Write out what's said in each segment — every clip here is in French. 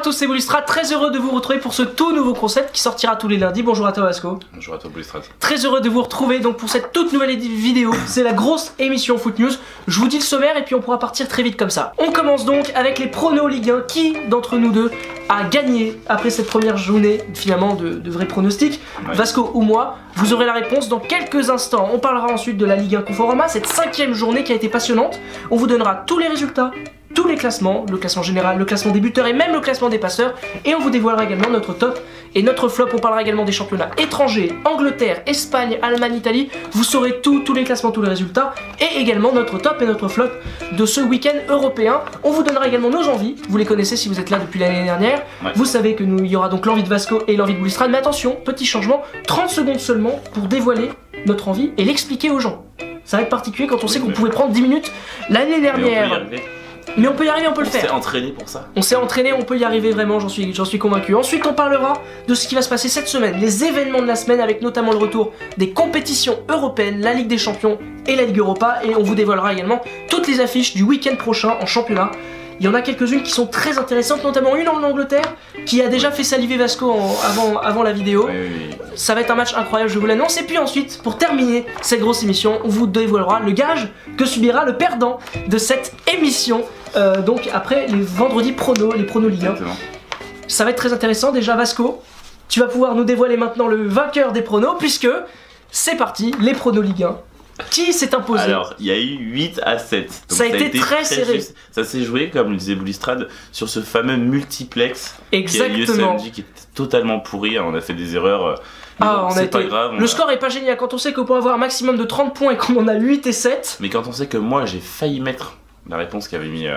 tous, c'est Boulistrade, très heureux de vous retrouver pour ce tout nouveau concept qui sortira tous les lundis. Bonjour à toi Vasco. Bonjour à toi Boulistrade. Très heureux de vous retrouver donc pour cette toute nouvelle vidéo, c'est la grosse émission Foot News. Je vous dis le sommaire et puis on pourra partir très vite comme ça. On commence donc avec les pronos Ligue 1. Qui d'entre nous deux a gagné après cette première journée finalement de vrais pronostics, Vasco ou moi? Vous aurez la réponse dans quelques instants. On parlera ensuite de la Ligue 1 Conforama, cette 5e journée qui a été passionnante. On vous donnera tous les résultats, tous les classements, le classement général, le classement des buteurs et même le classement des passeurs. Et on vous dévoilera également notre top et notre flop. On parlera également des championnats étrangers, Angleterre, Espagne, Allemagne, Italie. Vous saurez tous les classements, tous les résultats et également notre top et notre flop de ce week-end européen. On vous donnera également nos envies. Vous les connaissez si vous êtes là depuis l'année dernière. Vous savez que il y aura donc l'envie de Vasco et l'envie de Boulistrade. Mais attention, petit changement, 30 secondes seulement pour dévoiler notre envie et l'expliquer aux gens. Ça va être particulier quand on sait qu'on pouvait prendre 10 minutes l'année dernière. Mais on peut y arriver, on peut le faire. On s'est entraîné pour ça. On s'est entraîné, on peut y arriver vraiment, j'en suis convaincu. Ensuite, on parlera de ce qui va se passer cette semaine, les événements de la semaine, avec notamment le retour des compétitions européennes, la Ligue des Champions et la Ligue Europa. Et on vous dévoilera également toutes les affiches du week-end prochain en championnat. Il y en a quelques-unes qui sont très intéressantes, notamment une en Angleterre qui a déjà fait saliver Vasco avant la vidéo. Oui. Ça va être un match incroyable, je vous l'annonce. Et puis ensuite, pour terminer cette grosse émission, on vous dévoilera le gage que subira le perdant de cette émission. Donc après les vendredis pronos, les pronos Ligue 1. Ça va être très intéressant. Déjà Vasco, tu vas pouvoir nous dévoiler maintenant le vainqueur des pronos, puisque c'est parti, les pronos Ligue 1. Qui s'est imposé? Alors, il y a eu 8 à 7. Donc ça a été très serré. Juste. Ça s'est joué, comme le disait Boulistrade, sur ce fameux multiplex. Exactement. Qui a eu samedi, qui était totalement pourri. On a fait des erreurs. C'est pas grave. Le score est pas génial. Quand on sait qu'on peut avoir un maximum de 30 points et qu'on en a 8 et 7. Mais quand on sait que moi, j'ai failli mettre la réponse qu'avait mis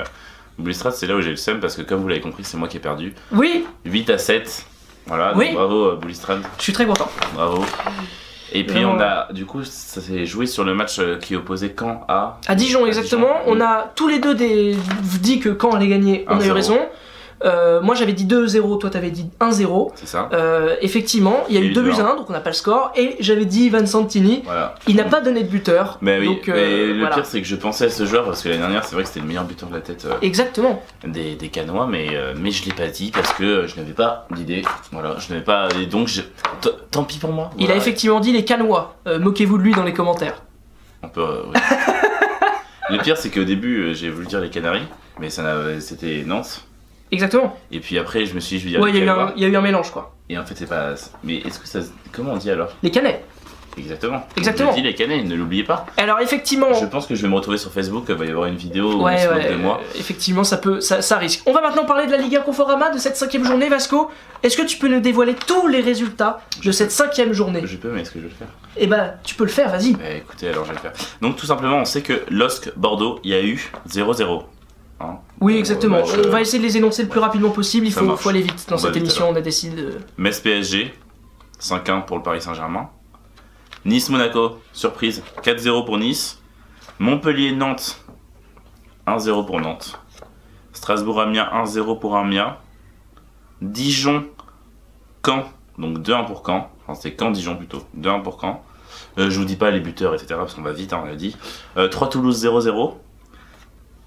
Boulistrade, c'est là où j'ai le seum, parce que comme vous l'avez compris, c'est moi qui ai perdu. Oui. 8 à 7. Voilà, oui. Donc bravo Boulistrade. Je suis très content. Bravo. Et puis on a, du coup, ça s'est joué sur le match qui opposait Caen à Dijon, exactement. Dijon. On a tous les deux dit que Caen allait gagner, on a eu raison. Moi j'avais dit 2-0, toi t'avais dit 1-0. C'est ça. Effectivement, il y a eu 2 buts à 1, donc on n'a pas le score. Et j'avais dit Ivan Santini, voilà. Il n'a pas donné de buteur. Mais oui, donc, mais le pire c'est que je pensais à ce joueur parce que l'année dernière c'est vrai que c'était le meilleur buteur de la tête. Exactement. Des Canois, mais je l'ai pas dit parce que je n'avais pas d'idée. Voilà, je n'avais pas. Et donc tant pis pour moi. Voilà. Il a effectivement dit les Canois. Moquez-vous de lui dans les commentaires. On peut. Oui. Le pire c'est qu'au début j'ai voulu dire les Canaries, mais c'était Nantes. Exactement. Et puis après, je me suis dit, je vais dire. Ouais, il y a eu un mélange quoi. Et en fait, c'est pas. Mais est-ce que ça. Comment on dit alors? Les Canets. Exactement. Exactement. Je dis les Canets, ne l'oubliez pas. Alors, effectivement. Je pense que je vais me retrouver sur Facebook, il va y avoir une vidéo où on se moque de moi. Effectivement, ça risque. On va maintenant parler de la Ligue 1 Conforama, de cette 5e journée. Vasco, est-ce que tu peux nous dévoiler tous les résultats de cette 5e journée? Je peux, mais est-ce que je vais le faire? Eh bah, tu peux le faire, vas-y. Bah, écoutez, alors je vais le faire. Donc, tout simplement, on sait que LOSC Bordeaux, il y a eu 0-0. Hein, oui, exactement. On va essayer de les énoncer le plus rapidement possible. Il faut aller vite dans cette émission. On a décidé de. Metz PSG, 5-1 pour le Paris Saint-Germain. Nice-Monaco, surprise, 4-0 pour Nice. Montpellier-Nantes, 1-0 pour Nantes. Strasbourg-Amiens, 1-0 pour Amiens. Dijon-Caen, donc 2-1 pour Caen. Enfin, c'est Caen-Dijon plutôt, 2-1 pour Caen. Je vous dis pas les buteurs, etc. parce qu'on va vite, hein, on l'a dit. 3 Toulouse, 0-0.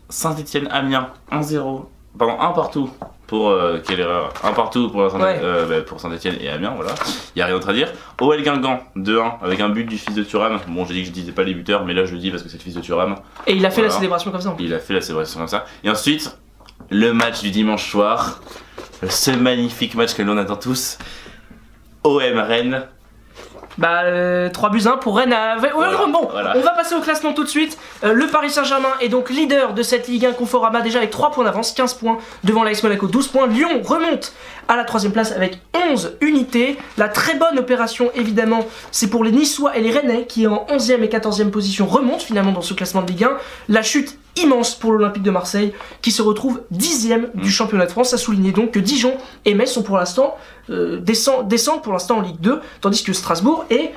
Saint-Etienne-Amiens, 1-0. Pardon, 1 partout pour. Quelle erreur. 1 partout pour Saint-Etienne et Amiens, voilà. Il n'y a rien d'autre à dire. OL Guingamp, 2-1, avec un but du fils de Thuram. Bon, j'ai dit que je disais pas les buteurs, mais là je le dis parce que c'est le fils de Thuram. Et il a fait la célébration comme ça. Il a fait la célébration comme ça. Et ensuite, le match du dimanche soir. Ce magnifique match que l'on attend tous. OM Rennes. Bah 3 buts 1 pour Rennes. Bon, on va passer au classement tout de suite. Le Paris Saint-Germain est donc leader de cette Ligue 1 Conforama déjà avec 3 points d'avance, 15 points devant l'AS Monaco, 12 points. Lyon remonte à la 3e place avec 11 unités. La très bonne opération évidemment, c'est pour les Niçois et les Rennais qui en 11e et 14e position remontent finalement dans ce classement de Ligue 1. La chute immense pour l'Olympique de Marseille qui se retrouve 10e du championnat de France. À souligner donc que Dijon et Metz sont pour l'instant descendent pour l'instant en Ligue 2, tandis que Strasbourg est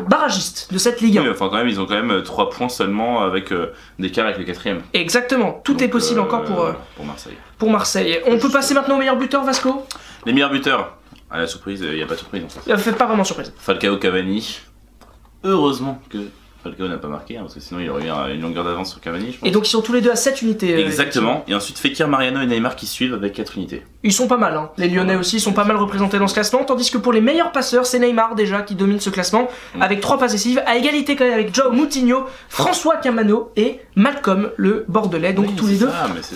barragiste de cette Ligue 1. Oui, enfin quand même, ils ont quand même 3 points seulement avec d'écart avec le 4e. Exactement, tout est possible encore pour Marseille. Pour Marseille. On peut passer maintenant aux meilleurs buteurs, Vasco? Les meilleurs buteurs. À la surprise, il n'y a pas de surprise en fait. Fait pas vraiment surprise. Falcao, Cavani. Heureusement que Falcao n'a pas marqué, hein, parce que sinon il aurait eu une longueur d'avance sur Cavani, je pense. Et donc ils sont tous les deux à 7 unités. Exactement, et ensuite Fekir, Mariano et Neymar qui suivent avec 4 unités. Ils sont pas mal, hein. Les Lyonnais aussi sont pas mal représentés dans ce classement, tandis que pour les meilleurs passeurs, c'est Neymar déjà qui domine ce classement, avec 3 passes décisives, à égalité quand même avec João Moutinho, François Camano et Malcolm, le Bordelais. Donc tous les deux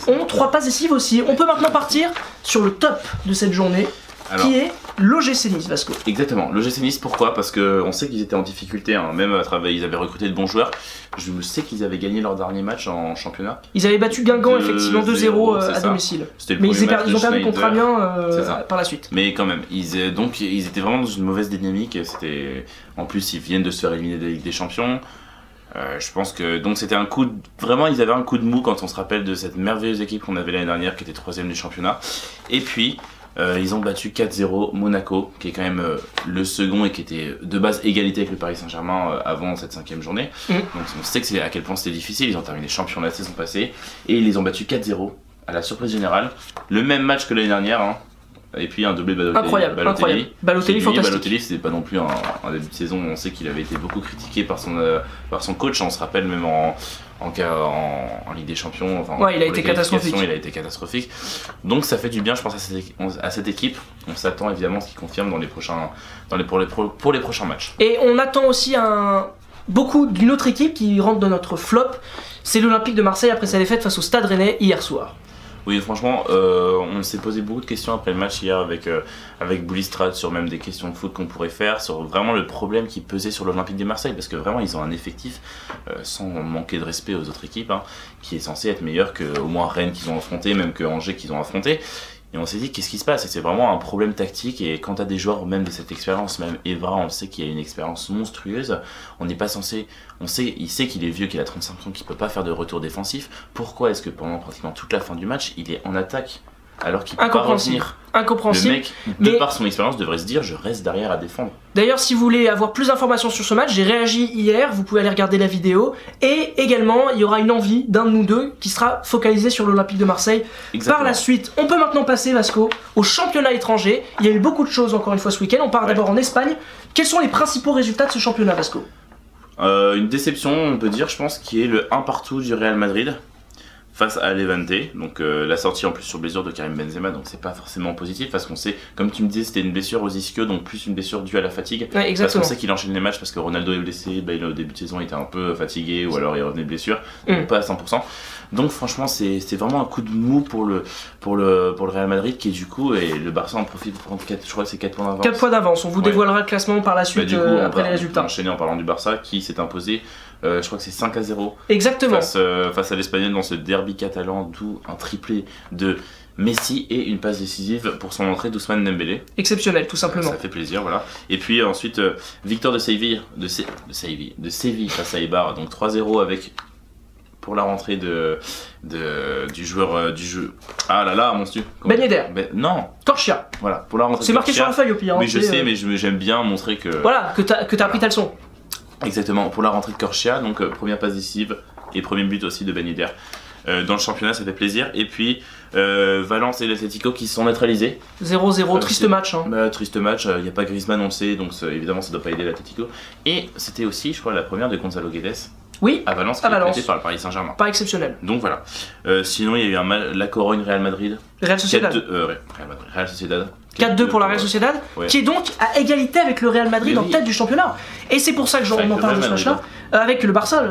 ont 3 passes décisives aussi. On peut maintenant partir sur le top de cette journée. Alors, qui est l'OGC Nice, Vasco. Exactement, l'OGC Nice, pourquoi? Parce qu'on sait qu'ils étaient en difficulté, hein. Même à travers, ils avaient recruté de bons joueurs. Je sais qu'ils avaient gagné leur dernier match en championnat. Ils avaient battu Guingamp, effectivement, 2-0 à domicile. Mais ils ont perdu contre Amiens par la suite. Mais quand même, ils étaient vraiment dans une mauvaise dynamique. En plus, ils viennent de se faire éliminer de la Ligue des Champions. Je pense que donc c'était un coup vraiment ils avaient un coup de mou quand on se rappelle de cette merveilleuse équipe qu'on avait l'année dernière qui était 3ème du championnat. Et puis ils ont battu 4-0 Monaco, qui est quand même le second et qui était de base égalité avec le Paris Saint-Germain avant cette 5ème journée. Donc on sait que à quel point c'était difficile. Ils ont terminé champions la saison passée et ils les ont battus 4-0 à la surprise générale. Le même match que l'année dernière, hein. Et puis un doublé Balotelli. Incroyable. Balotelli fantastique. Balotelli, c'était pas non plus un début de saison. On sait qu'il avait été beaucoup critiqué par son coach. On se rappelle même en Ligue des Champions. Enfin, ouais, il a été catastrophique. Il a été catastrophique. Donc ça fait du bien, je pense, à cette équipe. On s'attend évidemment à ce qu'il confirme pour les prochains matchs. Et on attend aussi beaucoup d'une autre équipe qui rentre dans notre flop. C'est l'Olympique de Marseille après sa défaite face au Stade Rennais hier soir. Oui, franchement, on s'est posé beaucoup de questions après le match hier avec Boulistrade sur même des questions de foot qu'on pourrait faire, sur vraiment le problème qui pesait sur l'Olympique de Marseille, parce que vraiment ils ont un effectif, sans manquer de respect aux autres équipes, hein, qui est censé être meilleur qu'au moins Rennes qu'ils ont affronté, même que Angers qu'ils ont affronté. Et on s'est dit qu'est-ce qui se passe, et c'est vraiment un problème tactique. Et quand tu as des joueurs même de cette expérience, même Evra, on sait qu'il a une expérience monstrueuse, on n'est pas censé, il sait qu'il est vieux, qu'il a 35 ans, qu'il peut pas faire de retour défensif. Pourquoi est-ce que pendant pratiquement toute la fin du match il est en attaque alors qu'il peut pas revenir? Incompréhensible. Le mec, par son expérience, devrait se dire je reste derrière à défendre. D'ailleurs, si vous voulez avoir plus d'informations sur ce match, j'ai réagi hier, vous pouvez aller regarder la vidéo. Et également, il y aura une envie d'un de nous deux qui sera focalisé sur l'Olympique de Marseille. Exactement. Par la suite, on peut maintenant passer, Vasco, au championnat étranger. Il y a eu beaucoup de choses encore une fois ce week-end. On part d'abord en Espagne. Quels sont les principaux résultats de ce championnat, Vasco? Une déception, on peut dire, je pense, qui est le 1-1 du Real Madrid face à Levante, donc la sortie en plus sur blessure de Karim Benzema, donc c'est pas forcément positif parce qu'on sait, comme tu me disais, c'était une blessure aux ischio, donc plus une blessure due à la fatigue. Ouais, parce qu'on sait qu'il enchaîne les matchs parce que Ronaldo est blessé, au début de saison il était un peu fatigué ou alors il revenait de blessure, donc pas à 100%. Donc franchement c'est vraiment un coup de mou pour le Real Madrid qui est du coup, et le Barça en profite pour prendre 4, je crois que c'est 4 points d'avance. 4 points d'avance, on vous dévoilera le classement par la suite du coup, après les résultats. On va enchaîner en parlant du Barça qui s'est imposé. Je crois que c'est 5-0 exactement face à l'Espagnol dans ce derby catalan, d'où un triplé de Messi et une passe décisive pour son entrée d'Ousmane Dembélé. Exceptionnel, tout simplement. Ça fait plaisir, voilà. Et puis ensuite, victoire de Séville face à Eibar, donc 3-0 avec pour la rentrée du joueur du jeu. Ah là là, mon Dieu. Ben Yedder. Non. Corchia. Voilà, pour la rentrée. C'est marqué sur la feuille au pire. Mais je sais, mais j'aime bien montrer que. Voilà, que t'as appris ta leçon. Exactement, pour la rentrée de Corchia, donc première passe décisive et premier but aussi de Ben Yedder. Dans le championnat, ça fait plaisir. Et puis Valence et l'Atlético qui se sont neutralisés. 0-0, triste match. Hein. Triste match, il n'y a pas Griezmann, on le sait, donc évidemment ça ne doit pas aider l'Atlético. Et c'était aussi, je crois, la première de Gonzalo Guedes. Oui, à Valence, qui est prêté par le Paris Saint-Germain. Pas exceptionnel. Donc voilà. Sinon, il y a eu la Corogne Real Madrid. Real Sociedad. Real Sociedad. 4-2 pour la Real Sociedad, qui est donc à égalité avec le Real Madrid en tête du championnat. Et c'est pour ça que on en parle de ce match-là. Avec le Barça.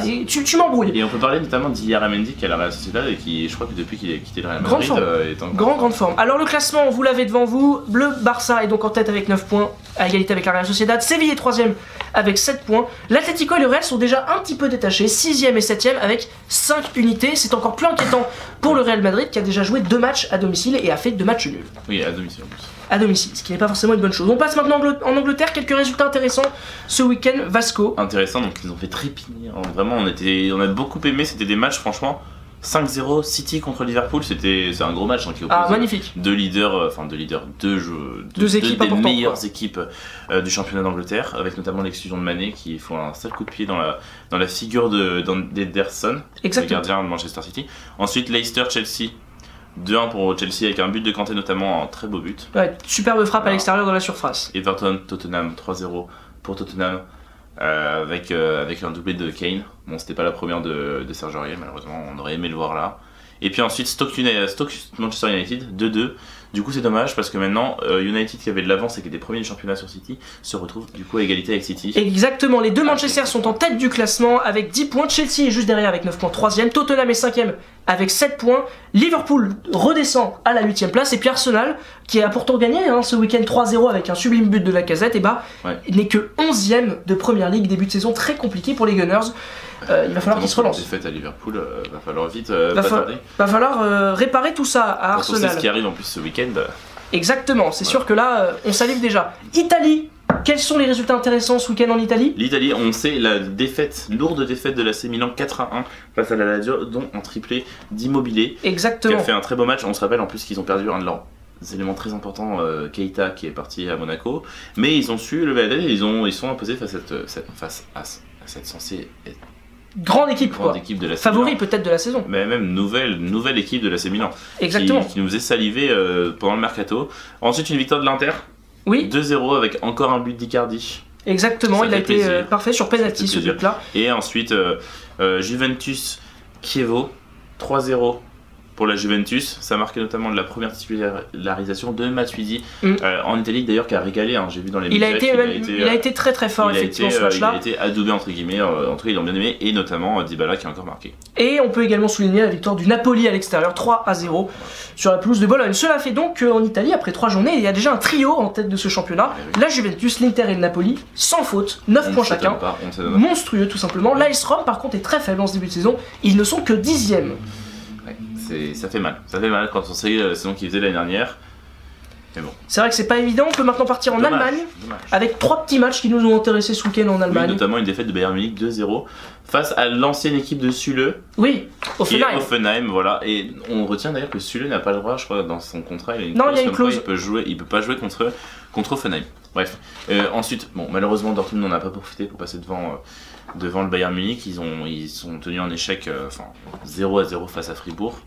Et tu m'embrouilles. Et on peut parler notamment d'Iliar Mendy qui est à la Real Sociedad et qui, je crois que depuis qu'il a quitté le Real Madrid, est en grande forme. Alors le classement, vous l'avez devant vous. Le Barça est donc en tête avec 9 points, à égalité avec la Real Sociedad. Séville est 3ème avec 7 points. L'Atlético et le Real sont déjà un petit peu détachés, 6ème et 7ème avec 5 unités. C'est encore plus inquiétant pour le Real Madrid qui a déjà joué 2 matchs à domicile et a fait 2 matchs nuls. Oui, à domicile en plus. À domicile, ce qui n'est pas forcément une bonne chose. On passe maintenant en Angleterre, quelques résultats intéressants ce week-end. Vasco. Intéressant, donc ils ont fait trépigner. Vraiment, on a beaucoup aimé, c'était des matchs franchement. 5-0 City contre Liverpool, c'est un gros match, hein, qui oppose magnifique. Deux équipes des meilleures équipes du championnat d'Angleterre, avec notamment l'exclusion de Mané qui font un sale coup de pied dans la figure d'Ederson, le gardien de Manchester City. Ensuite Leicester-Chelsea, 2-1 pour Chelsea avec un but de Kanté notamment, un très beau but. Ouais, superbe frappe à l'extérieur de la surface. Everton-Tottenham, 3-0 pour Tottenham. avec un doublé de Kane. Bon, c'était pas la première de Serge Aurier, malheureusement, on aurait aimé le voir là. Et puis ensuite Stoke Manchester United 2-2. Du coup c'est dommage parce que maintenant United qui avait de l'avance et qui était premier du championnat sur City se retrouve du coup à égalité avec City. Exactement, les deux Manchester sont en tête du classement avec 10 points, Chelsea est juste derrière avec 9 points, 3ème, Tottenham est 5ème avec 7 points, Liverpool redescend à la 8ème place et puis Arsenal qui a pourtant gagné ce week-end 3-0 avec un sublime but de Lacazette et n'est que 11ème de Première Ligue, début de saison très compliqué pour les Gunners. Il va falloir qu'ils se relancent. Défaite à Liverpool, va falloir vite va falloir réparer tout ça à Arsenal. C'est ce qui arrive en plus ce week-end. Exactement, c'est sûr que là on salive déjà. Italie, quels sont les résultats intéressants ce week-end en Italie? L'Italie, on sait la lourde défaite de l'AC Milan 4-1 face à la Lazio, dont un triplé d'Immobilier. Exactement. Qui a fait un très beau match. On se rappelle en plus qu'ils ont perdu un de leurs éléments très importants, Keita qui est parti à Monaco. Mais ils ont su lever la tête et ils sont imposés face à cette censée être grande équipe de l'AC favori Milan. Peut-être de la saison. Mais même nouvelle équipe de l'AC Milan. Exactement. Qui nous faisait saliver pendant le mercato. Ensuite une victoire de l'Inter. Oui. 2-0 avec encore un but d'Icardi. Exactement, il a été parfait sur penalty ce but là. Et ensuite Juventus Chievo 3-0 pour la Juventus. Ça marquait notamment de la première titularisation de Matuidi en Italie d'ailleurs qui a régalé, j'ai vu dans les médias. Il a été très très fort effectivement ce match là. Il a été adoubé entre guillemets, en tout cas ils l'ont bien aimé, et notamment Dybala qui a encore marqué. Et on peut également souligner la victoire du Napoli à l'extérieur 3-0 sur la pelouse de Bologne. Cela fait donc qu'en Italie après 3 journées il y a déjà un trio en tête de ce championnat. La Juventus, l'Inter et le Napoli sans faute, 9 points chacun, monstrueux tout simplement. L'AS Rome par contre est très faible en ce début de saison, ils ne sont que 10ème. Ça fait mal quand on sait la saison qu'ils faisaient l'année dernière. Mais bon. C'est vrai que c'est pas évident, on peut maintenant partir en Allemagne avec 3 petits matchs qui nous ont intéressés ce week-end en Allemagne. Oui, notamment une défaite de Bayern Munich 2-0 face à l'ancienne équipe de Süle. Oui, Offenheim, voilà. Et on retient d'ailleurs que Süle n'a pas le droit, je crois, dans son contrat, il y a une clause. Il peut pas jouer contre Offenheim. Bref. Ensuite, bon, malheureusement Dortmund n'en a pas profité pour passer devant le Bayern Munich. Ils sont tenus en échec 0-0 face à Fribourg.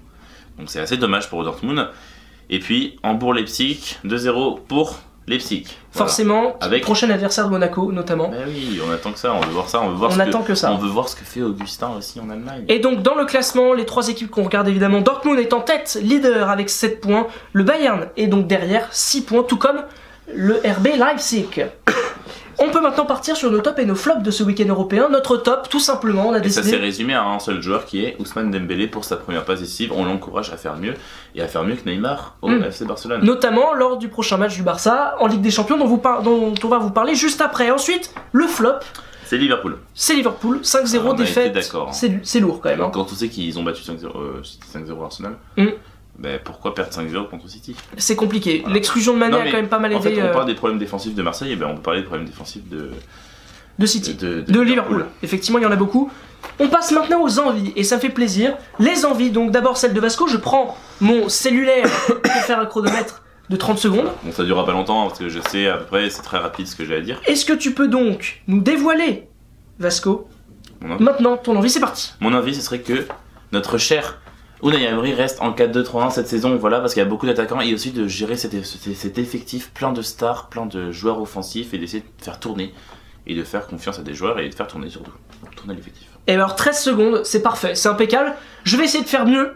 Donc c'est assez dommage pour Dortmund. Et puis Hambourg-Leipzig, 2-0 pour Leipzig. Forcément, avec prochain adversaire de Monaco notamment. Ben oui, on attend que ça, on veut voir ça, on veut voir ce que fait Augustin aussi en Allemagne. Et donc dans le classement, les 3 équipes qu'on regarde évidemment, Dortmund est en tête, leader avec 7 points. Le Bayern est donc derrière, 6 points, tout comme le RB Leipzig. On peut maintenant partir sur nos tops et nos flops de ce week-end européen. Notre top, tout simplement, on a décidé... ça s'est résumé à un seul joueur qui est Ousmane Dembélé pour sa première passe décisive. On l'encourage à faire mieux et à faire mieux que Neymar au FC Barcelone. Notamment lors du prochain match du Barça en Ligue des Champions dont on va vous parler juste après. Ensuite, le flop... C'est Liverpool. 5-0 défaite. C'est lourd quand même. Quand on sait qu'ils ont battu 5-0 Arsenal. Ben pourquoi perdre 5-0 contre City? C'est compliqué. Voilà. L'exclusion de Mané a quand même pas mal aidé. En fait, on parle des problèmes défensifs de Marseille, et ben on peut parler des problèmes défensifs de City, de Liverpool. Effectivement, il y en a beaucoup. On passe maintenant aux envies, et ça me fait plaisir. Les envies, donc d'abord celle de Vasco. Je prends mon cellulaire pour faire un chronomètre de 30 secondes. Bon, ça durera pas longtemps, parce que je sais à peu près, c'est très rapide ce que j'ai à dire. Est-ce que tu peux donc nous dévoiler, Vasco, maintenant ton envie, c'est parti. Mon envie, ce serait que notre cher Unai Emery reste en 4-2-3-1 cette saison, voilà, parce qu'il y a beaucoup d'attaquants, et aussi de gérer cet effectif plein de stars, plein de joueurs offensifs, et d'essayer de faire tourner, et de faire confiance à des joueurs, et de faire tourner surtout, tourner l'effectif. Et alors 13 secondes, c'est parfait, c'est impeccable. Je vais essayer de faire mieux.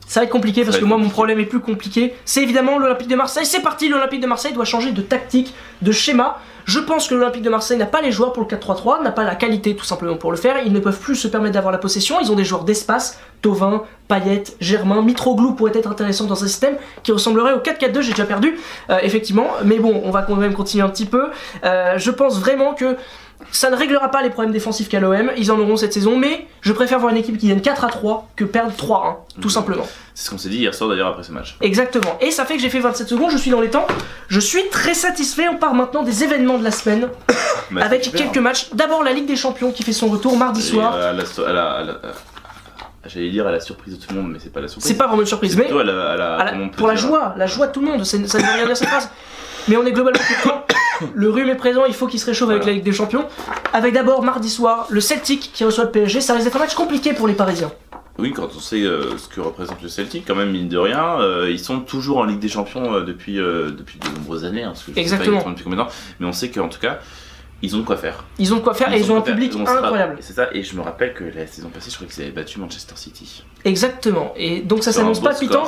Ça va être compliqué parce que moi mon problème est plus compliqué. C'est évidemment l'Olympique de Marseille. C'est parti, l'Olympique de Marseille doit changer de tactique, de schéma. Je pense que l'Olympique de Marseille n'a pas les joueurs pour le 4-3-3, n'a pas la qualité tout simplement pour le faire. Ils ne peuvent plus se permettre d'avoir la possession. Ils ont des joueurs d'espace, Thauvin, Payet, Germain, Mitroglou pourrait être intéressant dans un système qui ressemblerait au 4-4-2. J'ai déjà perdu, effectivement. Mais bon, on va quand même continuer un petit peu. Je pense vraiment que ça ne réglera pas les problèmes défensifs qu'à l'OM, ils en auront cette saison, mais je préfère voir une équipe qui gagne 4-3 que perdre 3-1, tout simplement. C'est ce qu'on s'est dit hier soir d'ailleurs après ce match. Exactement, et ça fait que j'ai fait 27 secondes, je suis dans les temps, je suis très satisfait. On part maintenant des événements de la semaine, avec quelques matchs. D'abord la Ligue des Champions qui fait son retour mardi soir. J'allais dire à la surprise de tout le monde, mais c'est pas la surprise. C'est pas vraiment une surprise, mais pour la joie de tout le monde, ça ne veut rien dire cette phrase. Mais on est globalement content. Le rhume est présent, il faut qu'il se réchauffe avec la Ligue des Champions. Avec d'abord mardi soir le Celtic qui reçoit le PSG. Ça risque d'être un match compliqué pour les Parisiens. Oui, quand on sait ce que représente le Celtic, quand même mine de rien, ils sont toujours en Ligue des Champions depuis de nombreuses années. Parce que exactement. Depuis combien de temps, mais on sait qu'en tout cas, Ils ont de quoi faire. Ils ont de quoi faire et ils ont un public incroyable. C'est ça, et je me rappelle que la saison passée, je crois qu'ils avaient battu Manchester City. Exactement, et donc ça s'annonce pas piquant.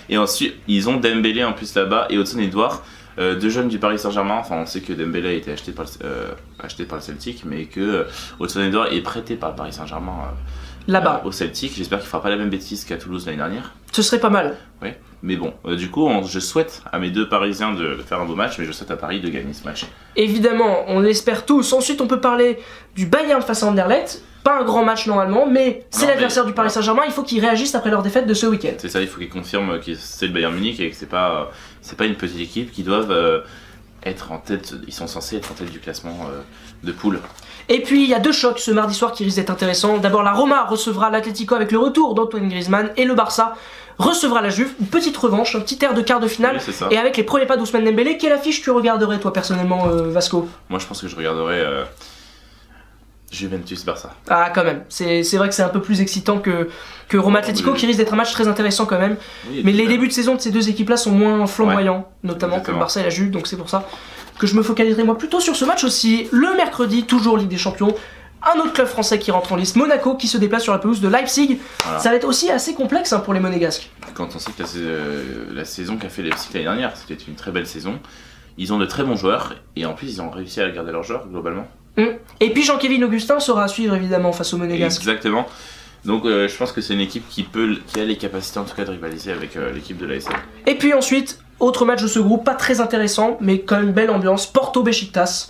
Et ensuite, ils ont Dembélé en plus là-bas et Hudson-Edouard, deux jeunes du Paris Saint-Germain. Enfin, on sait que Dembélé a été acheté par le Celtic, mais que Hudson-Edouard est prêté par le Paris Saint-Germain là-bas au Celtic. J'espère qu'il fera pas la même bêtise qu'à Toulouse l'année dernière. Ce serait pas mal. Oui, mais bon, du coup, je souhaite à mes deux Parisiens de faire un beau match, mais je souhaite à Paris de gagner ce match. Évidemment, on l'espère tous. Ensuite, on peut parler du Bayern face à Anderlecht. Pas un grand match normalement, mais c'est l'adversaire du Paris Saint-Germain. Il faut qu'ils réagissent après leur défaite de ce week-end. C'est ça, il faut qu'ils confirment que c'est le Bayern Munich et que c'est pas une petite équipe qui doivent être en tête. Ils sont censés être en tête du classement de poule. Et puis il y a deux chocs ce mardi soir qui risquent d'être intéressants. D'abord, la Roma recevra l'Atlético avec le retour d'Antoine Griezmann et le Barça recevra la Juve. Une petite revanche, un petit air de quart de finale. Oui, et avec les premiers pas d'Ousmane Dembélé. Quelle affiche tu regarderais toi personnellement, Vasco? Moi, je pense que je regarderais Juventus-Barça. Ah, quand même. C'est vrai que c'est un peu plus excitant que Roma Atlético, qui risque d'être un match très intéressant quand même. Oui, mais les débuts de saison de ces deux équipes-là sont moins flamboyants, notamment que le Barça et la Juve. Donc c'est pour ça que je me focaliserai moi plutôt sur ce match aussi. Le mercredi, toujours Ligue des Champions. Un autre club français qui rentre en lice, Monaco, qui se déplace sur la pelouse de Leipzig. Voilà. Ça va être aussi assez complexe pour les Monégasques. Quand on sait que la saison qu'a fait Leipzig l'année dernière, c'était une très belle saison. Ils ont de très bons joueurs et en plus ils ont réussi à garder leurs joueurs globalement. Et puis Jean-Kévin Augustin sera à suivre évidemment face aux Monégasques. Exactement. Donc je pense que c'est une équipe qui a les capacités en tout cas de rivaliser avec l'équipe de l'ASL. Et puis ensuite, autre match de ce groupe, pas très intéressant, mais quand même belle ambiance, Porto-Beşiktaş.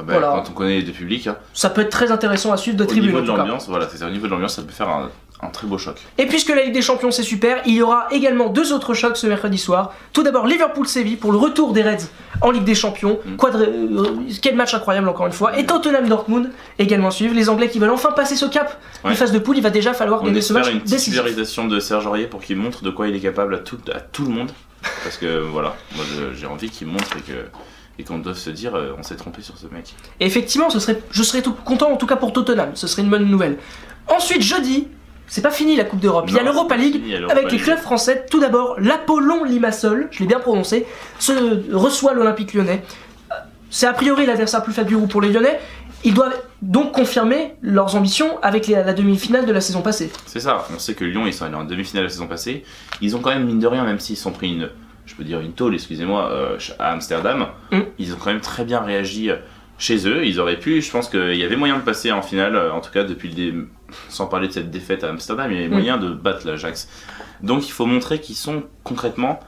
Voilà. Quand on connaît les deux publics. Ça peut être très intéressant à suivre de tribune. Au niveau de l'ambiance, voilà, c'est au niveau de l'ambiance, ça peut faire un très beau choc. Et puisque la Ligue des Champions c'est super, il y aura également deux autres chocs ce mercredi soir. Tout d'abord Liverpool-Séville pour le retour des Reds en Ligue des Champions. Quel match incroyable encore une fois. Et Tottenham-Dortmund également suivre. Les Anglais qui veulent enfin passer ce cap des phases de poule, il va déjà falloir gagner ce match. On espère une titularisation de Serge Aurier pour qu'il montre de quoi il est capable à tout le monde. Parce que voilà, moi j'ai envie qu'il montre et qu'on doit se dire on s'est trompé sur ce mec. Et effectivement, je serais tout content en tout cas pour Tottenham, ce serait une bonne nouvelle. Ensuite jeudi, c'est pas fini la Coupe d'Europe, il y a l'Europa League avec les clubs français. Tout d'abord, l'Apollon Limassol, je l'ai bien prononcé, reçoit l'Olympique Lyonnais. C'est a priori l'adversaire plus faible du groupe pour les Lyonnais. Ils doivent donc confirmer leurs ambitions avec la demi-finale de la saison passée. C'est ça, on sait que Lyon ils sont allés en demi-finale la saison passée. Ils ont quand même mine de rien, même s'ils sont pris une tôle, excusez-moi, à Amsterdam, ils ont quand même très bien réagi chez eux. Ils auraient pu, je pense qu'il y avait moyen de passer en finale, en tout cas depuis le début, sans parler de cette défaite à Amsterdam, il y avait moyen de battre l'Ajax. Donc il faut montrer qu'ils sont concrètement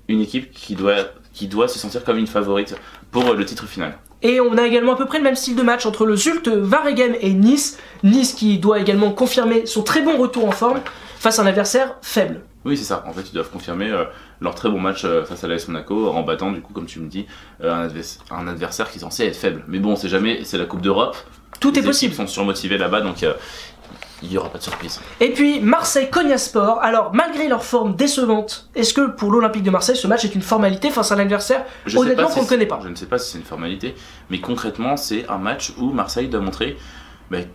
une équipe qui doit se sentir comme une favorite pour le titre final. Et on a également à peu près le même style de match entre le Zulte Waregem et Nice. Nice qui doit également confirmer son très bon retour en forme face à un adversaire faible. Oui, c'est ça. En fait, ils doivent confirmer leur très bon match face à l'AS Monaco en battant, du coup, comme tu me dis, un adversaire qui est censé être faible. Mais bon, on sait jamais, c'est la Coupe d'Europe. Tout est possible. Ils sont surmotivés là-bas, donc il n'y aura pas de surprise. Et puis, Marseille-Konyaspor. Alors, malgré leur forme décevante, est-ce que pour l'Olympique de Marseille, ce match est une formalité face à un adversaire honnêtement qu'on ne connaît pas? Je ne sais pas si c'est une formalité, mais concrètement, c'est un match où Marseille doit montrer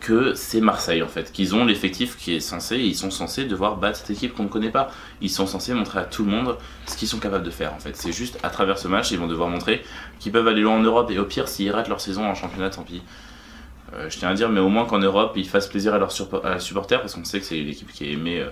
que c'est Marseille en fait, qu'ils ont l'effectif qui est censé, ils sont censés devoir battre cette équipe qu'on ne connaît pas. Ils sont censés montrer à tout le monde ce qu'ils sont capables de faire en fait. C'est juste à travers ce match, ils vont devoir montrer qu'ils peuvent aller loin en Europe et au pire, s'ils ratent leur saison en championnat, tant pis. Je tiens à dire, mais au moins qu'en Europe, ils fassent plaisir à leurs supporters parce qu'on sait que c'est une équipe qui est aimée,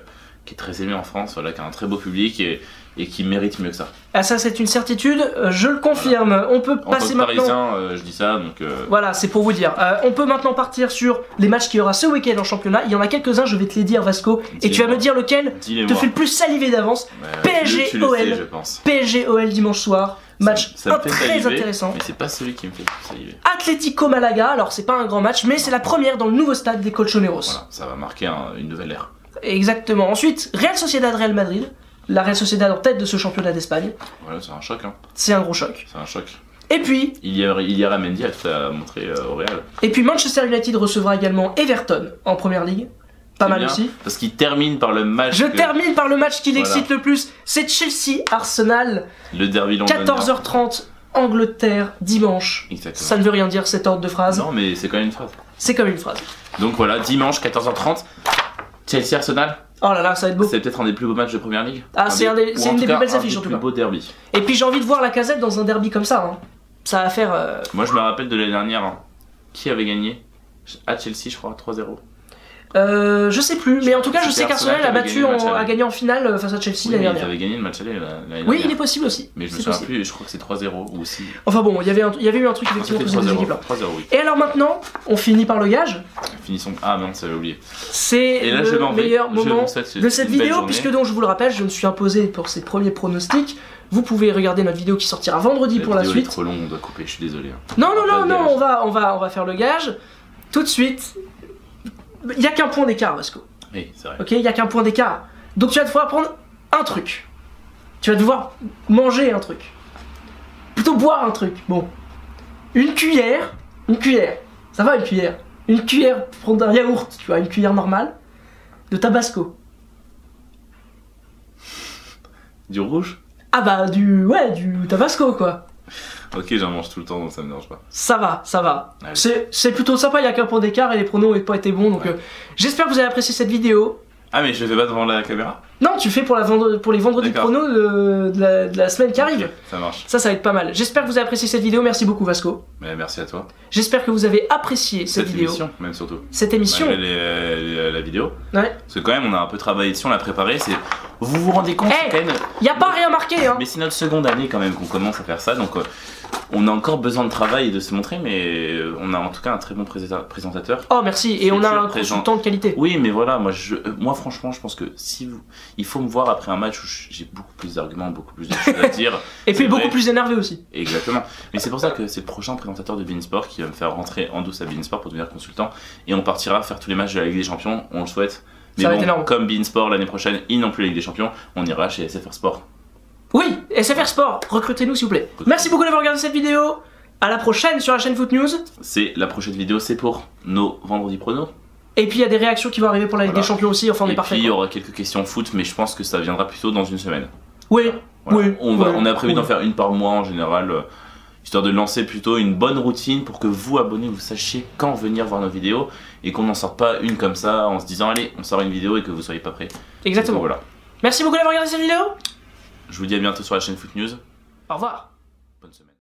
qui est très aimée en France, voilà, qui a un très beau public et qui mérite mieux que ça. Ah ça c'est une certitude, je le confirme. Voilà. On peut passer maintenant... parisien, je dis ça, donc... Voilà, c'est pour vous dire. On peut maintenant partir sur les matchs qu'il y aura ce week-end en championnat. Il y en a quelques-uns, je vais te les dire Vasco, et tu vas me dire lequel te fait le plus saliver d'avance. PSG-OL, PSG-OL dimanche soir. Match très intéressant. Mais c'est pas celui qui me fait saliver. Atlético Malaga, alors c'est pas un grand match, mais c'est la première dans le nouveau stade des Colchoneros. Voilà, ça va marquer une nouvelle ère. Exactement. Ensuite, Real Sociedad-Real Madrid. La Real Sociedad en tête de ce championnat d'Espagne. Voilà, c'est un choc. Hein. C'est un gros choc. C'est un choc. Et puis... Il y a Mendy à tout à montrer au Real. Et puis Manchester United recevra également Everton en première ligue. Pas mal aussi. Parce qu'il termine par le match. Termine par le match qui l'excite le plus. C'est Chelsea-Arsenal. Le derby londonien. 14h30, Angleterre, dimanche. Exactement. Ça ne veut rien dire cet ordre de phrase. Non, mais c'est quand même une phrase. C'est comme une phrase. Donc voilà, dimanche, 14h30, Chelsea-Arsenal. Oh là là, ça va être beau. C'est peut-être un des plus beaux matches de première ligue. Ah, c'est une des plus belles affiches en tout cas. Beau derby. Et puis j'ai envie de voir la Casette dans un derby comme ça. Hein. ça va faire... Moi je me rappelle de l'année dernière, hein. Qui avait gagné à Chelsea, je crois, 3-0. Je sais plus, mais en tout cas je sais qu'Arsenal a gagné en finale face à Chelsea Oui, l'année mais ils dernière. avaient gagné le match aller l'année Oui, dernière. il est possible aussi. Mais je me C'est souviens possible. plus, je crois que c'est 3-0 ou aussi. Enfin bon, il y avait eu un truc Ah, effectivement c'était pour ces deux 3-0, équipes là. 3-0, oui. Et alors maintenant, on finit par le gage. Finissons. Ah mince, j'avais oublié. C'est Et là, je le m'en vais. meilleur Je moment vous souhaite de cette une belle vidéo, journée. puisque donc je vous le rappelle, je me suis imposé pour ces premiers pronostics. Vous pouvez regarder notre vidéo qui sortira vendredi pour la vidéo est suite. trop long, on doit couper, je suis désolé. hein. Non, Pas de non, gage. on va faire le gage. Tout de suite. Il n'y a qu'un point d'écart, Vasco. Oui, c'est vrai. Ok, il n'y a qu'un point d'écart. Donc tu vas devoir prendre un truc. Tu vas devoir manger un truc. Plutôt boire un truc. Bon. Une cuillère. Ça va une cuillère. Une cuillère pour prendre un yaourt, tu vois, une cuillère normale. De Tabasco. Du rouge? Ah bah du Tabasco quoi. Ok, j'en mange tout le temps donc ça me dérange pas. Ça va. Allez. C'est plutôt sympa, il y a qu'un point d'écart et les pronos n'ont pas été bons donc Ouais. j'espère que vous avez apprécié cette vidéo. Ah, mais je le fais pas devant la caméra? Non, tu le fais pour les vendredis D'accord. pronos de la semaine qui arrive. Ok, ça marche. Ça va être pas mal. J'espère que vous avez apprécié cette vidéo. Merci beaucoup Vasco. Mais merci à toi. J'espère que vous avez apprécié cette vidéo. émission, même surtout. Cette émission. Malgré la vidéo. Ouais. Parce que quand même, on a un peu travaillé dessus, on l'a préparé. Vous vous rendez compte, Eh, c'est quand même. Y a pas rien marqué hein. Mais c'est notre seconde année quand même qu'on commence à faire ça, donc on a encore besoin de travail et de se montrer, mais on a en tout cas un très bon présentateur. Oh merci. Et on a un Futur consultant de qualité. Oui, mais voilà, moi franchement, je pense que il faut me voir après un match où j'ai beaucoup plus d'arguments, beaucoup plus de choses à dire. Et puis C'est beaucoup vrai. plus énervé aussi. Exactement. Mais c'est pour ça que c'est le prochain présentateur de Beansport qui va me faire rentrer en douce à Beansport pour devenir consultant, et on partira faire tous les matchs de la Ligue des Champions. On le souhaite. Mais Ça va bon, être énorme. comme Beansport l'année prochaine, ils n'ont plus la Ligue des Champions, on ira chez SFR Sport. Oui, SFR Sport, recrutez-nous s'il vous plaît. Merci beaucoup d'avoir regardé cette vidéo. À la prochaine sur la chaîne Foot News. C'est la prochaine vidéo, c'est pour nos vendredis pronos. Et puis il y a des réactions qui vont arriver pour la Ligue Voilà. des Champions aussi. Enfin on est Et parfait. puis il y quoi. aura quelques questions foot, mais je pense que ça viendra plutôt dans une semaine. Oui. Voilà. Oui. On a prévu oui. d'en faire une par mois en général, histoire de lancer plutôt une bonne routine pour que vous, abonnés, vous sachiez quand venir voir nos vidéos et qu'on n'en sorte pas une comme ça en se disant allez, on sort une vidéo et que vous soyez pas prêts. Exactement. Donc, voilà. Merci beaucoup d'avoir regardé cette vidéo. Je vous dis à bientôt sur la chaîne Foot News. Au revoir. Bonne semaine.